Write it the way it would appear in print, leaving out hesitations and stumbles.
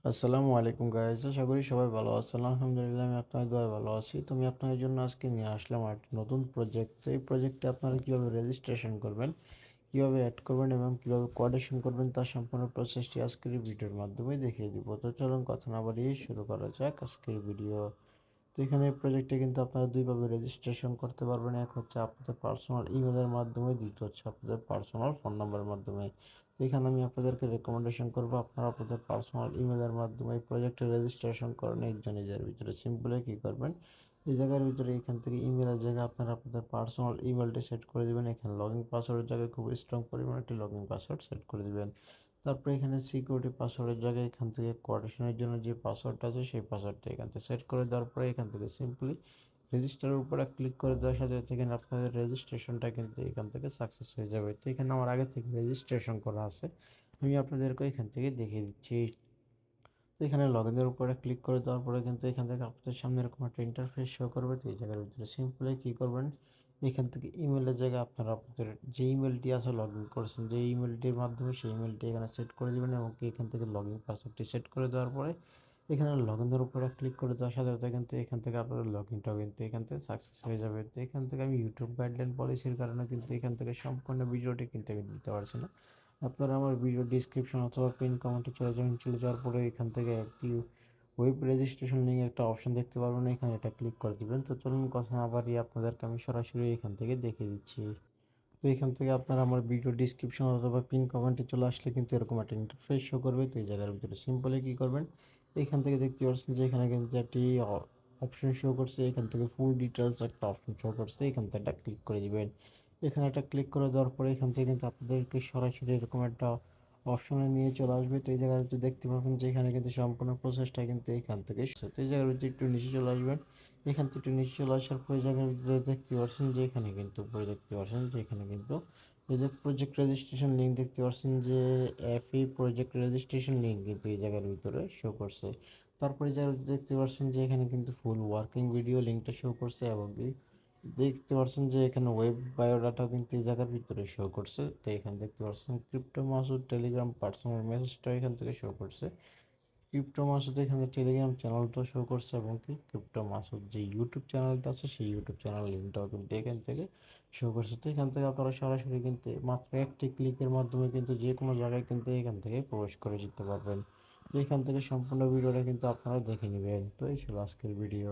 আসসালামু আলাইকুম গাইস, আশা করি সবাই ভালো আছেন। আলহামদুলিল্লাহ, আমি আপনাদের দোয়ায় ভালো আছি। তো আমি আপনাদের জন্য আজকে নিয়ে আসলাম একটা নতুন প্রজেক্ট। তো এই প্রজেক্টে আপনারা কীভাবে রেজিস্ট্রেশন করবেন, কীভাবে অ্যাড করবেন এবং কীভাবে কোঅর্ডিনেশন করবেন তার সম্পূর্ণ প্রসেসটি আজকের এই ভিডিওর মাধ্যমে দেখিয়ে দিব। তো চলুন কথা না বাড়িয়ে শুরু করা যাক আজকের ভিডিও। তো এখানে এই প্রজেক্টে কিন্তু আপনারা দুইভাবে রেজিস্ট্রেশন করতে পারবেন। এক হচ্ছে আপনাদের পার্সোনাল ইমেলের মাধ্যমে, দ্বিতীয় হচ্ছে আপনাদের পার্সোনাল ফোন নাম্বারের মাধ্যমে। তো এখানে আমি আপনাদেরকে রেকমেন্ডেশন করবো আপনারা আপনাদের পার্সোনাল ইমেলের মাধ্যমে এই প্রজেক্টে রেজিস্ট্রেশন করেন। নিজের ভিতরে সিম্পলি কী করবেন, এই জায়গার ভিতরে এখান থেকে ইমেলের জায়গায় আপনারা আপনাদের পার্সোনাল ইমেলটি সেট করে দেবেন। এখানে লগ ইন পাসওয়ার্ডের জায়গায় খুব স্ট্রং পরিমাণে একটি লগ ইন পাসওয়ার্ড সেট করে দেবেন। তারপরে এখানে সিকিউরিটি পাসওয়ার্ডের জায়গায় এখান থেকে কোঅর্ডিনেশনের জন্য যে পাসওয়ার্ডটা আছে সেই পাসওয়ার্ডটা এখান থেকে সেট করে দেওয়ার পরে এখান থেকে সিম্পলি রেজিস্টারের উপরে ক্লিক করে দেওয়ার সাথে সাথে এখানে আপনাদের রেজিস্ট্রেশনটা কিন্তু এখান থেকে সাকসেস হয়ে যাবে। তো এখানে আমার আগে থেকে রেজিস্ট্রেশন করা আছে, আমি আপনাদেরকে এখান থেকে দেখিয়ে দিচ্ছি। তো এখানে লগ ইনের উপরে ক্লিক করে দেওয়ার পরে কিন্তু এখান থেকে আপনাদের সামনে এরকম একটা ইন্টারফেস শো করবে। তো এই জায়গার ভিতরে সিম্পলি কী করবেন, এখান থেকে ইমেলের জায়গায় আপনারা আপনাদের যে ইমেলটি আছে লগ ইন করছেন, যে ইমেলটির মাধ্যমে সেই ইমেলটি এখানে সেট করে দেবেন এবং এখান থেকে লগ ইন পাসওয়ার্ডটি সেট করে দেওয়ার পরে এখানে লগ ইনের উপরে ক্লিক করে দেওয়ার সাথে সাথে কিন্তু এখান থেকে আপনাদের লগ ইনটা কিন্তু এখান থেকে সাকসেস হয়ে যাবে। তো এখান থেকে আমি ইউটিউব গাইডলাইন পলিসির কারণে কিন্তু এখান থেকে সম্পূর্ণ ভিডিওটি কিন্তু আমি দিতে পারছি না। আপনারা আমার ভিডিও ডিসক্রিপশন অথবা পিন কমেন্টে চলে যাবেন। চলে যাওয়ার পরে এখান থেকে একটি ওয়েব রেজিস্ট্রেশন লিঙ্ক একটা অপশন দেখতে পারবেন, এখানে এটা ক্লিক করে দিবেন। তো চলুন কথা না বাড়িয়ে আপনাদেরকে আমি সরাসরি এখান থেকে দেখিয়ে দিচ্ছি। তো এখান থেকে আপনারা আমার ভিডিও ডিসক্রিপশন অথবা পিন কমেন্টে চলে আসলে কিন্তু এরকম একটা ইন্টারফেস শো করবে। তো এই জায়গার ভিতরে সিম্পলি কী করবেন, এখান থেকে দেখতে পাচ্ছেন যে এখানে কিন্তু একটি অপশন শো করছে, এখান থেকে ফুল ডিটেলস একটা অপশন শো করছে, এখান থেকে একটা ক্লিক করে দিবেন। এখানে একটা ক্লিক করে দেওয়ার পরে এখান থেকে কিন্তু আপনাদেরকে সরাসরি এরকম একটা অপশনে নিয়ে চলে আসবে। তো এই জায়গার ভিতরে দেখতে পাবেন যে এখানে কিন্তু সম্পূর্ণ প্রসেসটা কিন্তু এখান থেকে তো এই জায়গার ভিতরে একটু নিচে চলে আসবেন। এখান থেকে একটু নিচে চলে আসার পরে জায়গার ভিতরে দেখতে পাচ্ছেন যে এখানে কিন্তু উপরে দেখতে পাচ্ছেন যে এখানে কিন্তু এই যে প্রজেক্ট রেজিস্ট্রেশন লিঙ্ক দেখতে পাচ্ছেন যে এফই প্রজেক্ট রেজিস্ট্রেশন লিঙ্ক কিন্তু এই জায়গার ভিতরে শো করছে। তারপরে যা দেখতে পাচ্ছেন যে এখানে কিন্তু ফুল ওয়ার্কিং ভিডিও লিঙ্কটা শো করছে এবং কি দেখতে পাচ্ছেন যে এখানে ওয়েব বায়োডাটা কিন্তু এই জায়গার ভিতরে শো করছে। তো এখানে দেখতে পাচ্ছেন ক্রিপ্টো মাসুদ টেলিগ্রাম পার্সোনাল মেসেজটা এখান থেকে শো করছে। ক্রিপ্টো মাসুদ এখানে টেলিগ্রাম চ্যানেলটা শো করছে এবং কি ক্রিপ্টো মাসুদ যে ইউটিউব চ্যানেলটা আছে সেই ইউটিউব চ্যানেল লিঙ্কটাও কিন্তু এখান থেকে শো করছে। তো এখান থেকে আপনারা সরাসরি কিন্তু মাত্র একটি ক্লিকের মাধ্যমে কিন্তু যে কোনো জায়গায় কিন্তু এখান থেকে প্রবেশ করে যেতে পারবেন। তো এখান থেকে সম্পূর্ণ ভিডিওটা কিন্তু আপনারা দেখে নেবেন। তো এই ছিল আজকের ভিডিও।